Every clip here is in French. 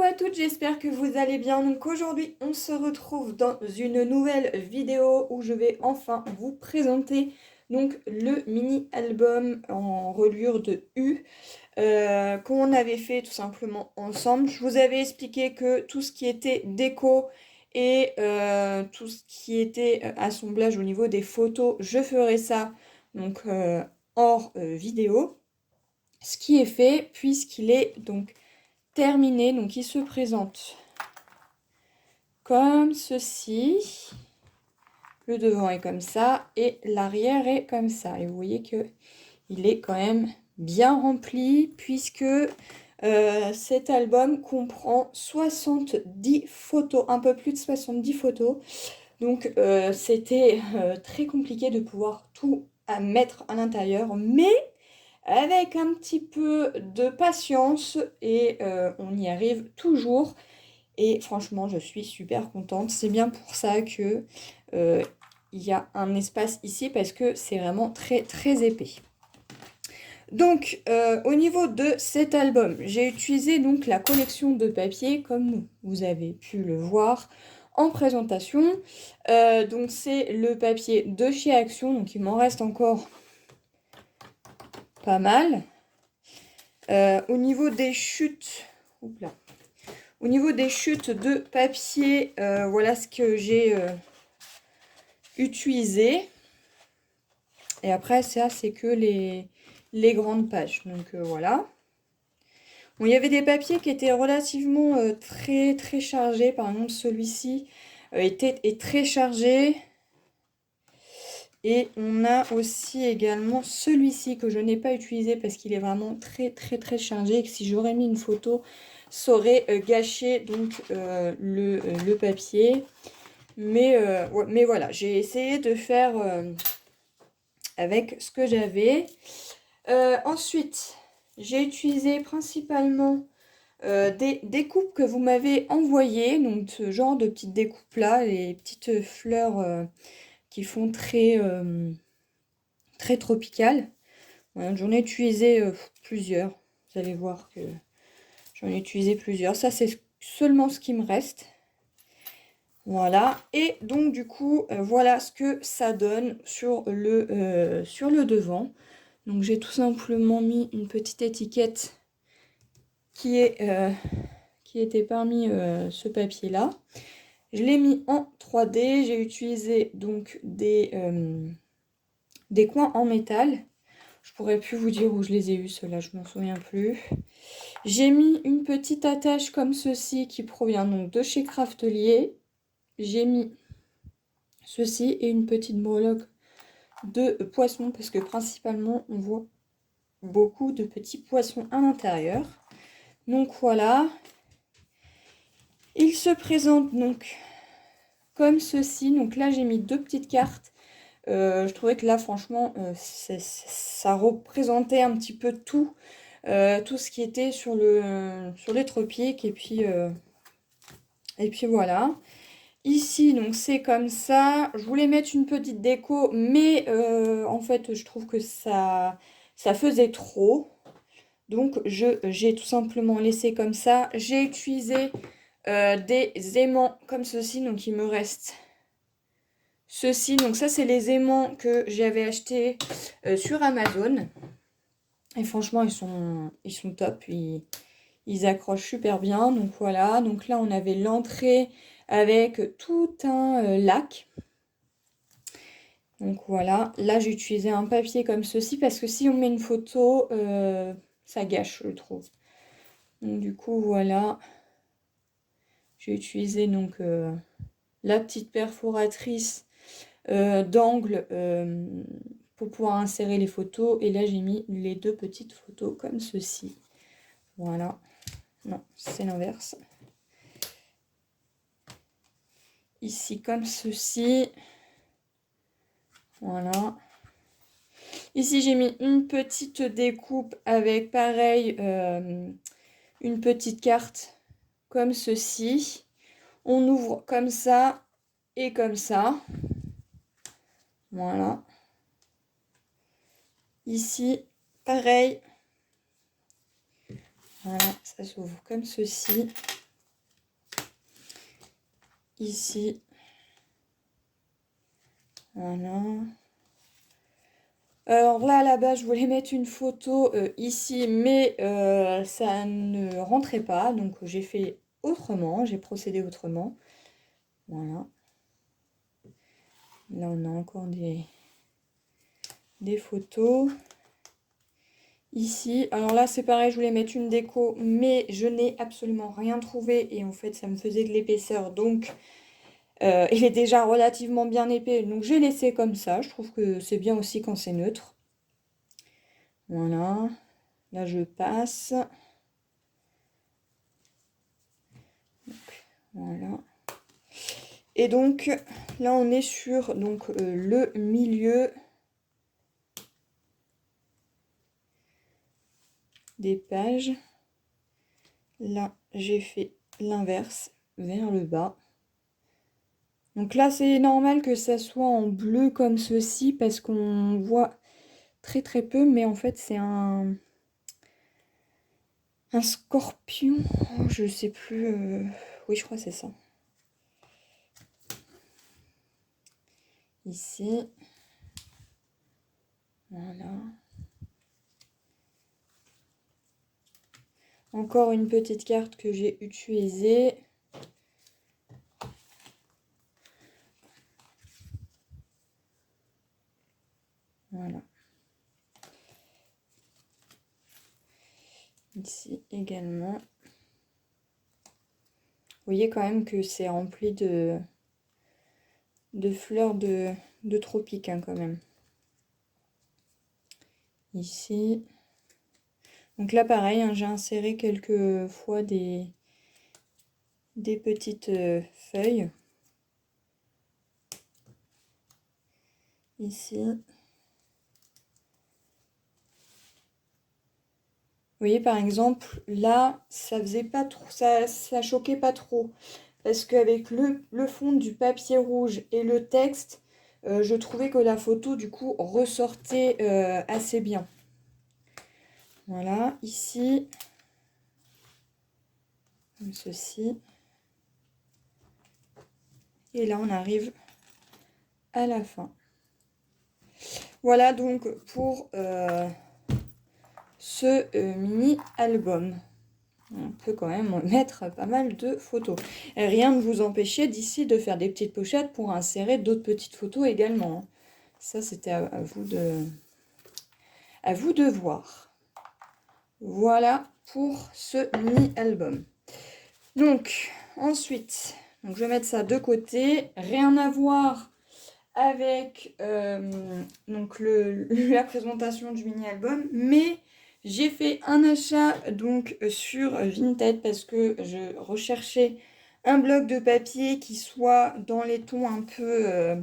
à toutes, j'espère que vous allez bien. Donc aujourd'hui, on se retrouve dans une nouvelle vidéo où je vais enfin vous présenter donc le mini-album en reliure de U qu'on avait fait tout simplement ensemble. Je vous avais expliqué que tout ce qui était déco et tout ce qui était assemblage au niveau des photos, je ferai ça donc hors vidéo. Ce qui est fait puisqu'il est donc terminé, donc il se présente comme ceci. Le devant est comme ça et l'arrière est comme ça. Et vous voyez que il est quand même bien rempli puisque cet album comprend 70 photos, un peu plus de 70 photos. Donc c'était très compliqué de pouvoir tout mettre à l'intérieur, mais avec un petit peu de patience et on y arrive toujours. Et franchement, je suis super contente. C'est bien pour ça que il y a un espace ici parce que c'est vraiment très très épais. Donc, au niveau de cet album, j'ai utilisé donc la collection de papier comme vous avez pu le voir en présentation. Donc, c'est le papier de chez Action. Donc, il m'en reste encore pas mal. Au niveau des chutes, au niveau des chutes de papier, voilà ce que j'ai utilisé. Et après, ça, c'est que les grandes pages. Donc voilà. Bon, il y avait des papiers qui étaient relativement très très chargés. Par exemple, celui-ci est très chargé. Et on a aussi également celui-ci que je n'ai pas utilisé parce qu'il est vraiment très très très chargé et que si j'aurais mis une photo, ça aurait gâché donc le papier. Mais voilà, j'ai essayé de faire avec ce que j'avais. Ensuite, j'ai utilisé principalement des découpes que vous m'avez envoyées. Donc ce genre de petites découpes là, les petites fleurs qui font très très tropicales. Voilà, j'en ai utilisé plusieurs. Vous allez voir que j'en ai utilisé plusieurs. Ça, c'est seulement ce qui me reste. Voilà. Et donc, du coup, voilà ce que ça donne sur le devant. Donc, j'ai tout simplement mis une petite étiquette qui était parmi ce papier-là. Je l'ai mis en 3D. J'ai utilisé donc des coins en métal. Je pourrais plus vous dire où je les ai eus, ceux-là, je m'en souviens plus. J'ai mis une petite attache comme ceci qui provient donc de chez Craftelier. J'ai mis ceci et une petite breloque de poissons parce que principalement on voit beaucoup de petits poissons à l'intérieur. Donc voilà. Il se présente donc comme ceci. Donc là j'ai mis deux petites cartes. Je trouvais que là franchement ça représentait un petit peu tout. Tout ce qui était sur les tropiques et puis voilà. Ici donc c'est comme ça. Je voulais mettre une petite déco mais en fait je trouve que ça faisait trop. Donc j'ai tout simplement laissé comme ça. J'ai utilisé des aimants comme ceci. Donc il me reste ceci. Donc ça c'est les aimants que j'avais achetés sur Amazon. Et franchement ils sont top. Ils accrochent super bien. Donc voilà. Donc là on avait l'entrée avec tout un lac. Donc voilà. Là j'ai utilisé un papier comme ceci parce que si on met une photo, ça gâche je trouve. Donc du coup voilà. J'ai utilisé donc la petite perforatrice d'angle pour pouvoir insérer les photos. Et là j'ai mis les deux petites photos comme ceci. Voilà. Non, c'est l'inverse. Ici comme ceci. Voilà. Ici j'ai mis une petite découpe avec pareil une petite carte comme ceci. On ouvre comme ça et comme ça. Voilà. Ici, pareil. Voilà, ça s'ouvre comme ceci. ici. Voilà. Alors là, à la base, je voulais mettre une photo ici, mais ça ne rentrait pas. Donc, j'ai fait autrement, j'ai procédé autrement. Voilà. Là, on a encore des photos. Ici, alors là, c'est pareil, je voulais mettre une déco, mais je n'ai absolument rien trouvé. Et en fait, ça me faisait de l'épaisseur. Donc, il est déjà relativement bien épais. Donc, j'ai laissé comme ça. Je trouve que c'est bien aussi quand c'est neutre. Voilà. Là, je passe. Voilà. Et donc, là, on est sur donc, le milieu des pages. Là, j'ai fait l'inverse vers le bas. Donc là, c'est normal que ça soit en bleu comme ceci parce qu'on voit très très peu, mais en fait, c'est un scorpion. Oh, je sais plus. Oui, je crois que c'est ça. Ici. Voilà. Encore une petite carte que j'ai utilisée. Voilà. Ici également. Vous voyez quand même que c'est rempli de fleurs de tropique hein, quand même. Ici. Donc là pareil, hein, j'ai inséré quelques fois des petites feuilles. Ici. Vous voyez par exemple, là, ça faisait pas trop, ça choquait pas trop. Parce qu'avec le fond du papier rouge et le texte, je trouvais que la photo du coup ressortait assez bien. Voilà, ici, comme ceci. Et là, on arrive à la fin. Voilà donc pour ce mini-album. On peut quand même mettre pas mal de photos. Et rien ne vous empêchait d'ici de faire des petites pochettes pour insérer d'autres petites photos également. Ça, c'était à vous de voir. Voilà pour ce mini-album. Donc, ensuite, donc je vais mettre ça de côté. Rien à voir avec donc la présentation du mini-album, mais j'ai fait un achat donc sur Vinted parce que je recherchais un bloc de papier qui soit dans les tons un peu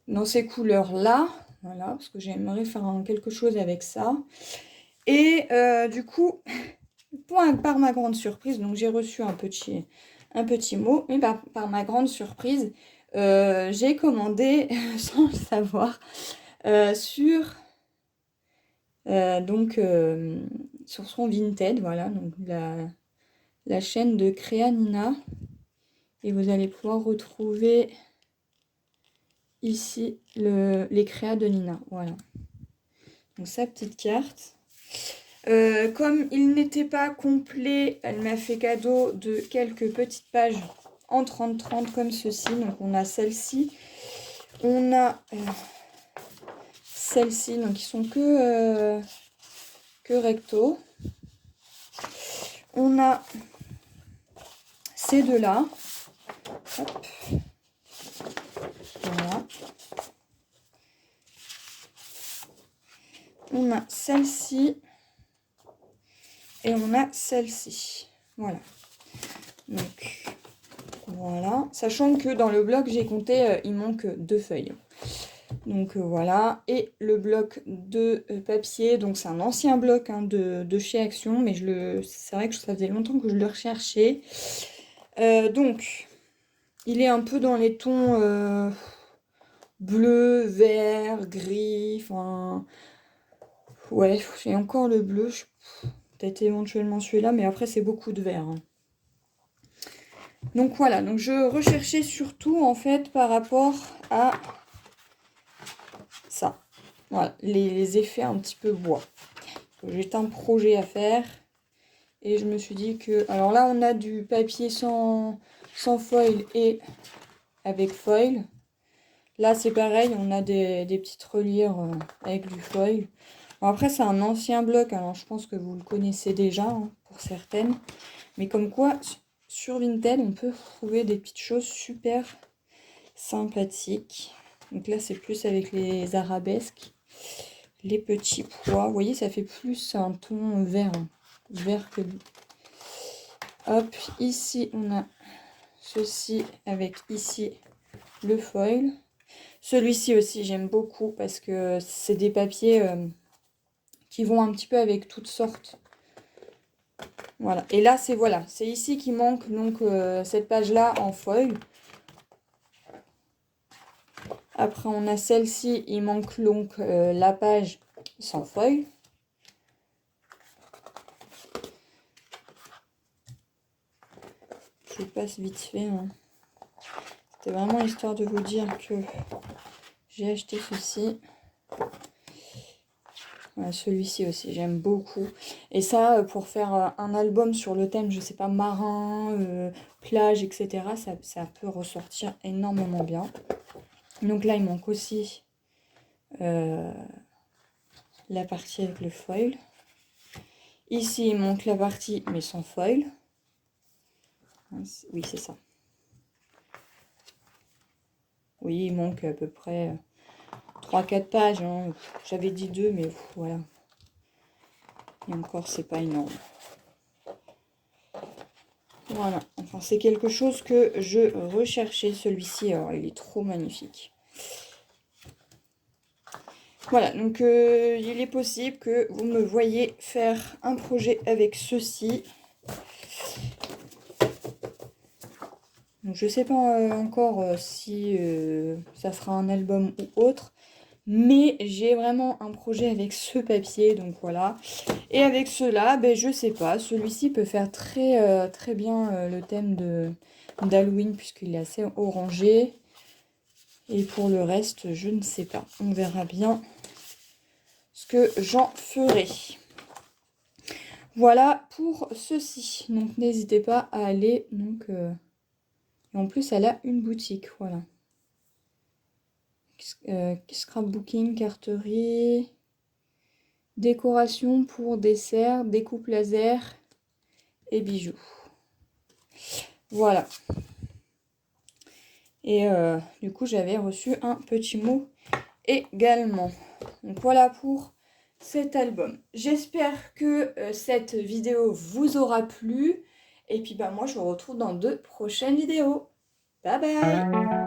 dans ces couleurs là, voilà, parce que j'aimerais faire quelque chose avec ça. Et du coup, par ma grande surprise, donc j'ai reçu un petit mot, mais par ma grande surprise, j'ai commandé, sans le savoir, sur sur son Vinted, voilà, donc la chaîne de Créa Nina. Et vous allez pouvoir retrouver ici les créas de Nina, voilà. Donc sa petite carte. Comme il n'était pas complet, elle m'a fait cadeau de quelques petites pages en 30-30 comme ceci. Donc on a celle-ci. On a celle-ci, donc qui sont que recto. On a ces deux-là. Hop. Voilà. On a celle-ci. Et on a celle-ci. Voilà. Donc, voilà. Sachant que dans le bloc, j'ai compté, il manque 2 feuilles. Donc voilà. Et le bloc de papier, donc c'est un ancien bloc hein, de chez Action, mais c'est vrai que ça faisait longtemps que je le recherchais. Donc, il est un peu dans les tons bleu, vert, gris, enfin... Ouais, j'ai encore le bleu, peut-être éventuellement celui-là, mais après c'est beaucoup de vert. Hein. Donc voilà, donc je recherchais surtout en fait par rapport à ça. Voilà, les effets un petit peu bois. J'ai un projet à faire. Et je me suis dit que... Alors là, on a du papier sans foil et avec foil. Là, c'est pareil, on a des petites reliures avec du foil. Bon, après, c'est un ancien bloc, alors je pense que vous le connaissez déjà, hein, pour certaines. Mais comme quoi, sur Vinted, on peut trouver des petites choses super sympathiques. Donc là, c'est plus avec les arabesques, les petits pois. Vous voyez, ça fait plus un ton vert, hein, vert que... Hop, ici, on a ceci avec ici le foil. Celui-ci aussi, j'aime beaucoup parce que c'est des papiers qui vont un petit peu avec toutes sortes. Voilà. Et là, c'est ici qu'il manque donc cette page-là en foil. Après, on a celle-ci. Il manque donc la page sans foil. Je passe vite fait. Hein. C'était vraiment histoire de vous dire que j'ai acheté ceci. Voilà, celui-ci aussi, j'aime beaucoup. Et ça, pour faire un album sur le thème, je sais pas, marin, plage, etc., ça peut ressortir énormément bien. Donc là, il manque aussi la partie avec le foil. Ici, il manque la partie, mais sans foil. Oui, c'est ça. Oui, il manque à peu près 3-4 pages. Hein. J'avais dit 2, mais voilà. Et encore, c'est pas énorme. Voilà, enfin c'est quelque chose que je recherchais, celui-ci, alors il est trop magnifique. Voilà, donc il est possible que vous me voyez faire un projet avec ceci. Donc je sais pas encore si ça sera un album ou autre. Mais j'ai vraiment un projet avec ce papier, donc voilà. Et avec cela, ben, je sais pas, celui-ci peut faire très bien le thème d'Halloween puisqu'il est assez orangé. Et pour le reste, je ne sais pas. On verra bien ce que j'en ferai. Voilà pour ceci. Donc n'hésitez pas à aller. Donc, et en plus, elle a une boutique, voilà. Scrapbooking, carterie, décoration pour dessert, découpe laser et bijoux. Voilà. Et du coup, j'avais reçu un petit mot également. Donc voilà pour cet album. J'espère que cette vidéo vous aura plu. Et puis bah moi, je vous retrouve dans de prochaines vidéos. Bye bye!